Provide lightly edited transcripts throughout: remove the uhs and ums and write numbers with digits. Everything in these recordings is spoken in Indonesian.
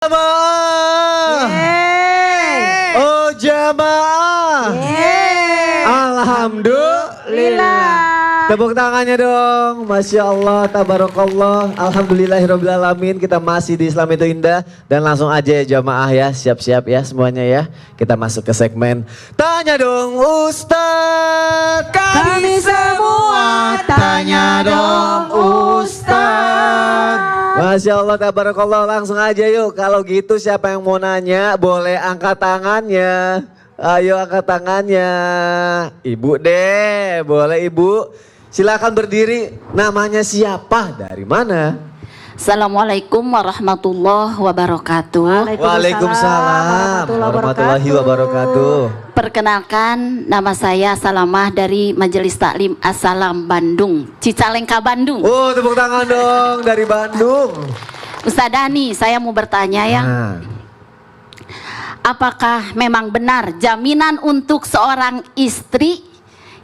Jamaah. Oh jamaah. Alhamdulillah. Tepuk tangannya dong. Masya Allah, tabarakallah. Alhamdulillahirrabbilalamin. Kita masih di Islam itu Indah. Dan langsung aja ya jamaah ya. Siap-siap ya semuanya ya. Kita masuk ke segmen Tanya Dong Ustadz. Kami semua tanya dong Ustadz. Masya Allah, tabarakallah. Langsung aja yuk. Kalau gitu siapa yang mau nanya boleh angkat tangannya. Ayo angkat tangannya. Ibu deh, boleh ibu. Silakan berdiri. Namanya siapa? Dari mana? Assalamualaikum warahmatullahi wabarakatuh. Waalaikumsalam warahmatullahi wabarakatuh. Perkenalkan, nama saya Salamah dari Majelis Taklim As-Salam Bandung, Cicalengka Bandung. Oh, tepuk tangan dong dari Bandung. Ustaz Dani, saya mau bertanya ya. Apakah memang benar jaminan untuk seorang istri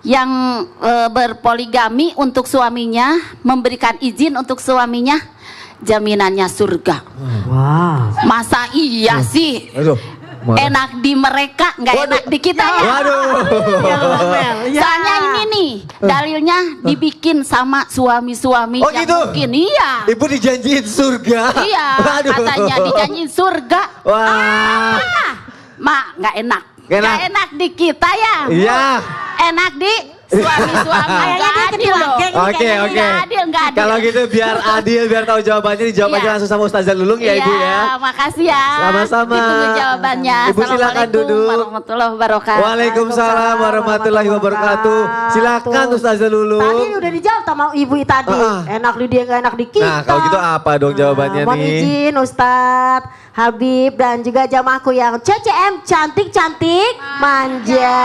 yang berpoligami untuk suaminya, memberikan izin untuk suaminya, jaminannya surga? Wow. Masa iya sih? Aduh, Enak di mereka, nggak enak di kita ya. Waduh. Soalnya ini nih, dalilnya dibikin sama suami-suami Oh, yang gitu? mungkin iya. Ibu dijanjiin surga. Iya, Waduh. katanya dijanjiin surga. Wah. Mak, nggak enak. Nggak enak. Nggak enak di kita ya. Iya. Enak di suami-suami. Nggak adil dong. Oke. Nggak adil. Kalau gitu biar adil, biar tahu jawabannya dijawab Iya. aja langsung sama Ustazah Lulung ya Ibu ya. Makasih ya. Sama-sama. Ditunggu jawabannya. Ibu silakan Assalamualaikum duduk. warahmatullahi wabarakatuh. Waalaikumsalam warahmatullahi wabarakatuh. Silakan Ustazah Lulung. Tadi udah dijawab sama ibu tadi. Enak di dia nggak enak di kita. Nah kalau gitu apa dong jawabannya Mohon nih? izin Ustadz, Habib dan juga jamaahku yang CCM cantik-cantik, manja.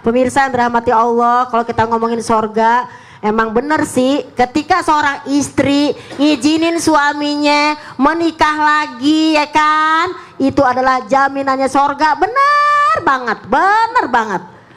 Pemirsa yang dirahmati Allah, kalau kita ngomongin sorga, emang bener sih ketika seorang istri ngizinin suaminya menikah lagi ya kan, itu adalah jaminannya sorga. Bener banget.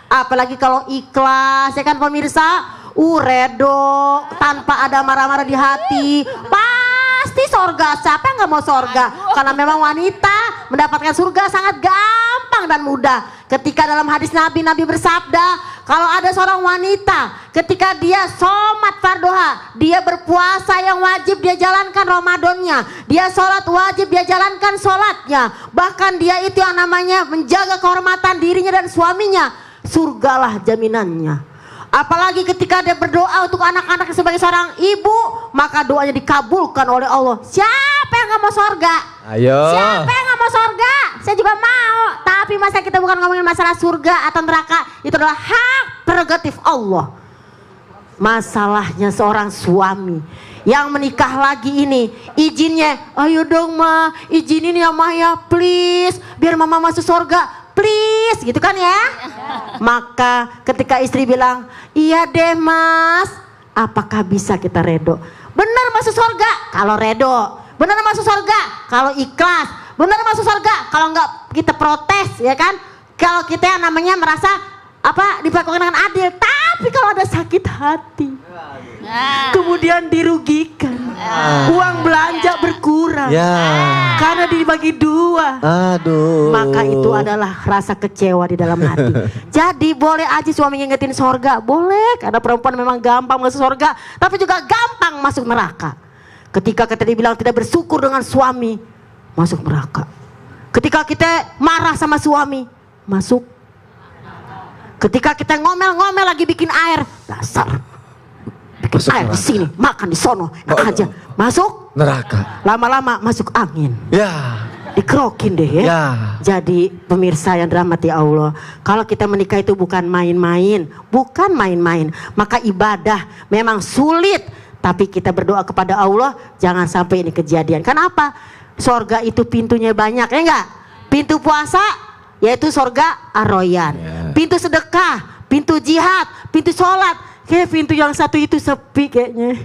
Apalagi kalau ikhlas ya kan pemirsa, redo tanpa ada marah-marah di hati, pasti sorga. Siapa yang gak mau sorga? Karena memang wanita mendapatkan surga sangat gampang dan mudah. Ketika dalam hadis Nabi bersabda, kalau ada seorang wanita ketika dia sholat farduha, dia berpuasa yang wajib dia jalankan Ramadannya, dia sholat wajib dia jalankan sholatnya, bahkan dia itu yang namanya menjaga kehormatan dirinya dan suaminya, surgalah jaminannya. Apalagi ketika dia berdoa untuk anak-anak sebagai seorang ibu, maka doanya dikabulkan oleh Allah. Siapa yang gak mau surga? Ayo. Siapa yang gak mau surga? Saya juga mau. Tapi masa kita bukan ngomongin masalah surga atau neraka, itu adalah hak prerogatif Allah. Masalahnya seorang suami yang menikah lagi ini, izinnya, ayo dong ma, izinin ya ma ya please, biar mama masuk surga. Please gitu kan ya. Maka ketika istri bilang, iya deh mas, apakah bisa kita redo? Benar masuk surga kalau redo, benar masuk surga kalau ikhlas, benar masuk surga kalau enggak kita protes ya kan. Kalau kita yang namanya merasa diperlakukan dengan adil. Tapi kalau ada sakit hati, kemudian dirugikan, uang belanja berkurang, karena dibagi dua, maka itu adalah rasa kecewa di dalam hati. Jadi boleh aja suami ngingetin sorga, boleh, karena perempuan memang gampang masuk sorga, tapi juga gampang masuk neraka. Ketika kita dibilang tidak bersyukur dengan suami, masuk neraka. Ketika kita marah sama suami, masuk. Ketika kita ngomel-ngomel lagi bikin air, dasar bikin masuk air neraka. di sini, makan di sono, aja masuk Neraka. lama-lama masuk angin, Ya. dikerokin deh ya. Ya. Jadi pemirsa yang dirahmati Allah, kalau kita menikah itu bukan main-main, maka ibadah memang sulit, tapi kita berdoa kepada Allah jangan sampai ini kejadian. Kenapa? Sorga itu pintunya banyak ya enggak? Pintu puasa yaitu sorga Ar-Royan, pintu sedekah, pintu jihad, pintu sholat. Kayak pintu yang satu itu sepi kayaknya,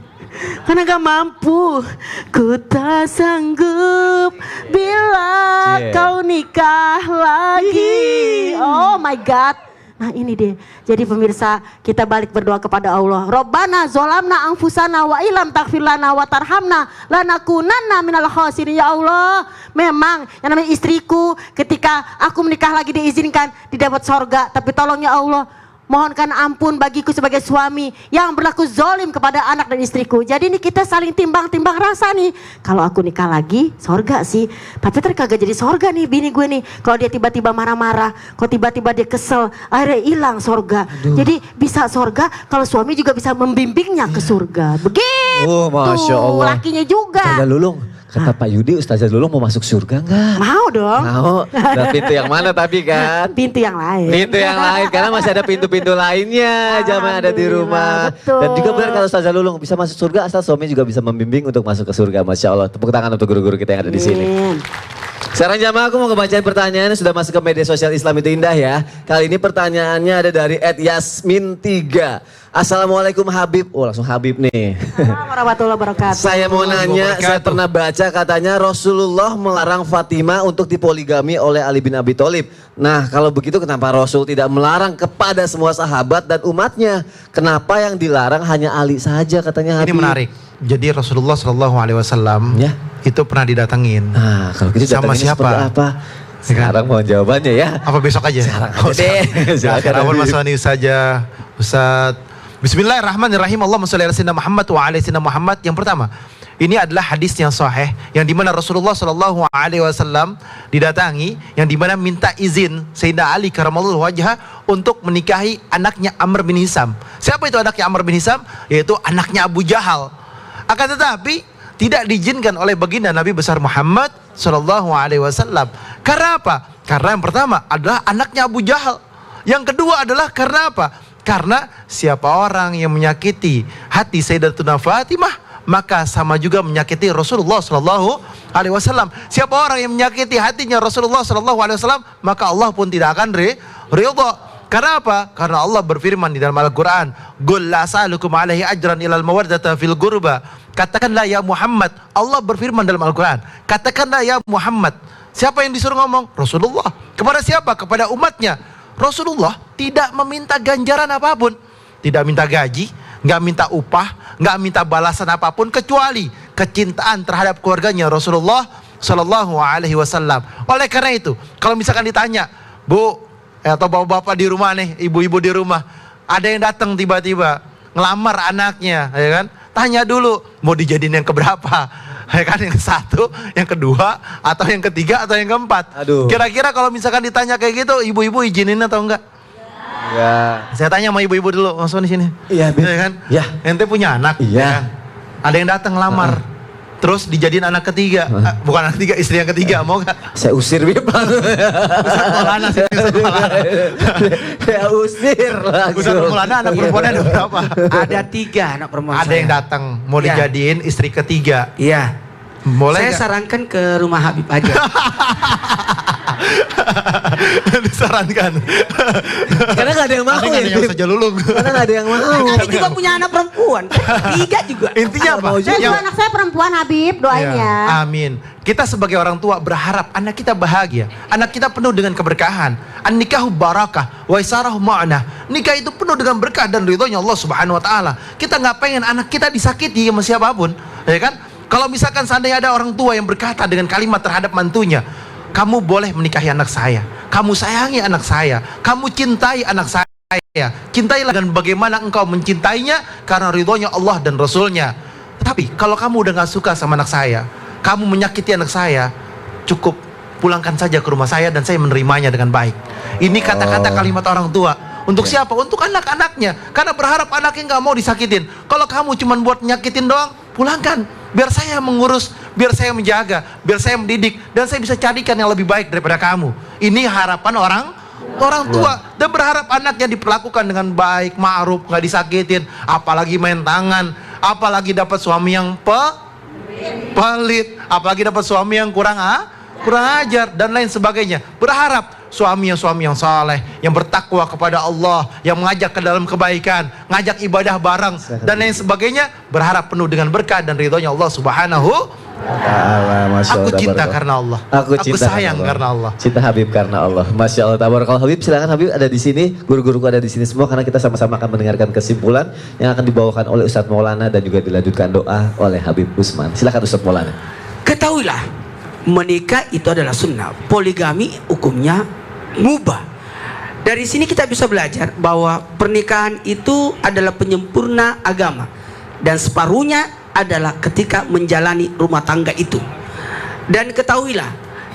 karena gak mampu. Ku tak sanggup bila kau nikah lagi. Oh my God, Nah ini deh, jadi pemirsa kita balik berdoa kepada Allah. Robbana zolamna anfusana wa ilam taghfir lana wa tarhamna lanakunanna minal khasirin. Ya Allah, memang yang namanya istriku ketika aku menikah lagi diizinkan didapat sorga. Tapi tolong ya Allah, mohonkan ampun bagiku sebagai suami yang berlaku zolim kepada anak dan istriku. Jadi ini kita saling timbang-timbang rasa nih. Kalau aku nikah lagi, sorga sih. Tapi ntar kagak jadi sorga nih bini gue nih. Kalau dia tiba-tiba marah-marah, kalau tiba-tiba dia kesel, akhirnya hilang sorga. Jadi bisa sorga kalau suami juga bisa membimbingnya ke surga. Begitu. Oh, Masya Allah. Lakinya juga. Ustazah Lulung, kata Pak Yudi, Ustazah Lulung mau masuk surga nggak? Mau dong. Mau. Nah, pintu yang mana tapi kan? Pintu yang lain. Pintu yang lain, karena masih ada pintu-pintu lainnya jamaah ada di rumah. Betul. Dan juga benar kalau Ustazah Lulung bisa masuk surga asal suami juga bisa membimbing untuk masuk ke surga. Masya Allah, tepuk tangan untuk guru-guru kita yang ada di sini. Amin. Sekarang jamaah aku mau ngebacain pertanyaan yang sudah masuk ke media sosial Islam itu indah ya. Kali ini pertanyaannya ada dari @yasmin3. Assalamualaikum Habib. Oh langsung Habib nih. Assalamualaikum warahmatullahi wabarakatuh. Saya mau nanya, saya pernah baca katanya Rasulullah melarang Fatimah untuk dipoligami oleh Ali bin Abi Thalib. Nah kalau begitu kenapa Rasul tidak melarang kepada semua sahabat dan umatnya? Kenapa yang dilarang hanya Ali saja katanya Habib? Ini menarik. Jadi Rasulullah SAW Ya. itu pernah didatengin. Nah kalau gitu Sama datangnya siapa? seperti apa? Sekarang mohon jawabannya ya. Apa besok aja? Sekarang aja deh. Silakan, Silakan Habib. Mas Wani saja, Ustaz. Bismillahirrahmanirrahim. Allahumma sholli ala sayyidina Muhammad wa ala sayyidina Muhammad. Yang pertama, ini adalah hadis yang sahih yang dimana Rasulullah SAW didatangi, yang dimana minta izin Sayyidina Ali karamallahu wajhah untuk menikahi anaknya Amr bin Hisam. Siapa itu anaknya Amr bin Hisam? Yaitu anaknya Abu Jahal. Akan tetapi tidak diizinkan oleh baginda Nabi besar Muhammad SAW. Karena apa? Karena yang pertama adalah anaknya Abu Jahal. Yang kedua adalah karena apa? Karena siapa orang yang menyakiti hati Sayyidatuna Fatimah, maka sama juga menyakiti Rasulullah SAW. Siapa orang yang menyakiti hatinya Rasulullah SAW, maka Allah pun tidak akan ridha. Karena apa? Karena Allah berfirman di dalam Al-Quran, "Qul la as'alukum alaihi ajran ilal mawaddata fil qurba." Katakanlah ya Muhammad, Allah berfirman dalam Al-Quran, katakanlah ya Muhammad. Siapa yang disuruh ngomong? Rasulullah. Kepada siapa? Kepada umatnya. Rasulullah tidak meminta ganjaran apapun, tidak minta gaji, nggak minta upah, nggak minta balasan apapun kecuali kecintaan terhadap keluarganya Rasulullah Shallallahu Alaihi Wasallam. Oleh karena itu, kalau misalkan ditanya, Bu atau bapak-bapak di rumah nih, ibu-ibu di rumah, ada yang datang tiba-tiba ngelamar anaknya, ya kan? Tanya dulu mau dijadiin yang keberapa, ya kan? Yang satu, yang kedua, atau yang ketiga, atau yang keempat. Aduh. Kira-kira kalau misalkan ditanya kayak gitu, ibu-ibu izinin atau enggak? Ya. Saya tanya sama ibu-ibu dulu, langsung di sini. Iya, Bib. Ya kan? Iya. Ente punya anak. Iya. Ya kan? Ada yang datang ngelamar. Terus dijadiin anak ketiga. Bukan anak ketiga, istri yang ketiga. Mau gak? Saya usir Bib. Ustaz Maulana, Ustaz Maulana. Saya usir langsung. Ustaz Maulana anak perempuannya ada berapa? Ada 3 anak perempuan Ada saya. yang datang mau Iya. dijadiin istri ketiga. Iya. Boleh Saya nggak? sarankan ke rumah Habib aja. Disarankan. Karena gak ada yang mau Ada ya, nggak yang Bib. saja lulung. Karena gak ada yang mau. Kami juga punya anak perempuan. 3 juga. Intinya apa? Saya juga anak saya perempuan Habib, doain Ya, ya. amin. Kita sebagai orang tua berharap anak kita bahagia, anak kita penuh dengan keberkahan. An-nikahu barakah, wa isarahu ma'na. Nikah itu penuh dengan berkah dan ridhonya Allah Subhanahu wa taala. Kita nggak pengen anak kita disakiti sama siapapun, ya kan? Kalau misalkan seandainya ada orang tua yang berkata dengan kalimat terhadap mantunya, "Kamu boleh menikahi anak saya, kamu sayangi anak saya, kamu cintai anak saya. Cintailah dengan bagaimana engkau mencintainya karena ridhonya Allah dan Rasulnya. Tapi kalau kamu udah gak suka sama anak saya, kamu menyakiti anak saya, cukup pulangkan saja ke rumah saya dan saya menerimanya dengan baik." Ini kata-kata kalimat orang tua. Untuk siapa? Untuk anak-anaknya. Karena berharap anaknya gak mau disakitin. Kalau kamu cuma buat nyakitin doang, pulangkan. Biar saya mengurus, biar saya menjaga, biar saya mendidik, dan saya bisa carikan yang lebih baik daripada kamu. Ini harapan orang tua, dan berharap anaknya diperlakukan dengan baik, ma'ruf, nggak disakitin, apalagi main tangan, apalagi dapat suami yang pelit, apalagi dapat suami yang kurang ajar dan lain sebagainya. Berharap suami yang saleh, yang bertakwa kepada Allah, yang mengajak ke dalam kebaikan, ngajak ibadah bareng dan lain sebagainya, berharap penuh dengan berkah dan ridhonya Allah Subhanahu Masya Aku Allah, cinta tabarakallah. karena Allah. Aku cinta sayang karena Allah. Cinta Habib karena Allah. Masya Allah, tabarakallah. Habib, silakan Habib ada di sini, guru-guruku ada di sini semua karena kita sama-sama akan mendengarkan kesimpulan yang akan dibawakan oleh Ustadz Maulana dan juga dilanjutkan doa oleh Habib Usman. Silakan Ustadz Maulana. Ketahuilah, menikah itu adalah sunnah. Poligami hukumnya mubah. Dari sini kita bisa belajar bahwa pernikahan itu adalah penyempurna agama. Dan separuhnya adalah ketika menjalani rumah tangga itu. Dan ketahuilah,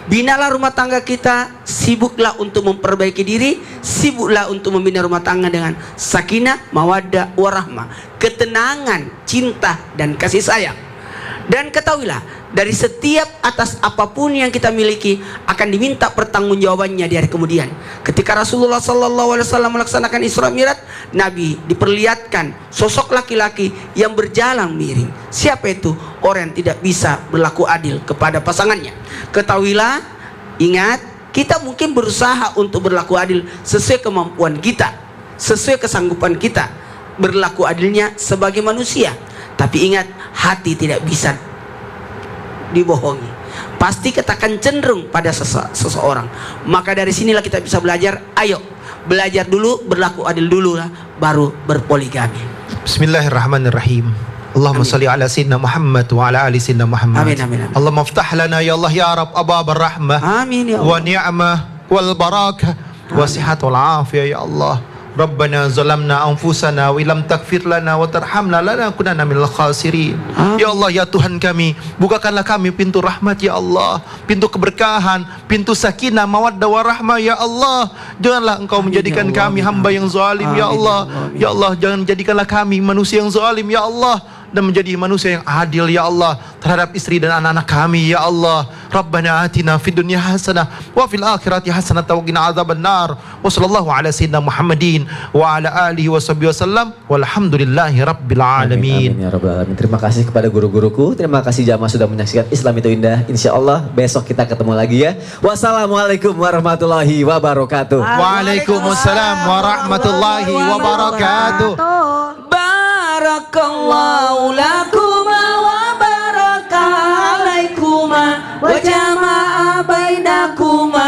binalah rumah tangga kita, sibuklah untuk memperbaiki diri, sibuklah untuk membina rumah tangga dengan sakinah, mawaddah, warahmah, ketenangan, cinta, dan kasih sayang. Dan ketahuilah, dari setiap atas apapun yang kita miliki akan diminta pertanggungjawabannya di hari kemudian. Ketika Rasulullah SAW melaksanakan Isra Mi'raj, Nabi diperlihatkan sosok laki-laki yang berjalan miring. Siapa itu? Orang yang tidak bisa berlaku adil kepada pasangannya. Ketahuilah, ingat, kita mungkin berusaha untuk berlaku adil sesuai kemampuan kita, sesuai kesanggupan kita, berlaku adilnya sebagai manusia. Tapi ingat, hati tidak bisa dibohongi. Pasti kita akan cenderung pada seseorang. Maka dari sinilah kita bisa belajar. Ayo, belajar dulu, berlaku adil dulu lah, baru berpoligami. Bismillahirrahmanirrahim. Allahumma salli ala sayyidina Muhammad wa ala ali sayyidina Muhammad. Amin, amin, amin. Allahumma aftah lana ya Allah ya Rabb abab rahmah Amin ya wa Allah. ni'mah wal barakah wa sihat wal afiyah ya Allah. Rabbana zalamna anfusana wa lam taghfir lana wa tarhamna lanakunanna minal khasirin. Ya Allah, ya Tuhan kami, bukakanlah kami pintu rahmat ya Allah, pintu keberkahan, pintu sakinah, mawaddah warahmah ya Allah. Janganlah Engkau menjadikan kami hamba yang zalim ya Allah. Ya Allah, jangan jadikanlah kami manusia yang zalim ya Allah, dan menjadi manusia yang adil ya Allah terhadap istri dan anak-anak kami ya Allah. Rabbana atina fid dunya hasanah wa fil akhirati hasanah wa qina adzabannar. Wa sallallahu ala sayyidina Muhammadin wa ala alihi washabihi wasallam walhamdulillahi rabbil alamin. Amin ya rabbal alamin. Terima kasih kepada guru-guruku. Terima kasih jamaah sudah menyaksikan Islam itu Indah. Insya Allah besok kita ketemu lagi ya. Wassalamualaikum warahmatullahi wabarakatuh. Waalaikumsalam warahmatullahi wabarakatuh. Barakallahu lakuma wa baraka alaikuma wa jama'a bainakuma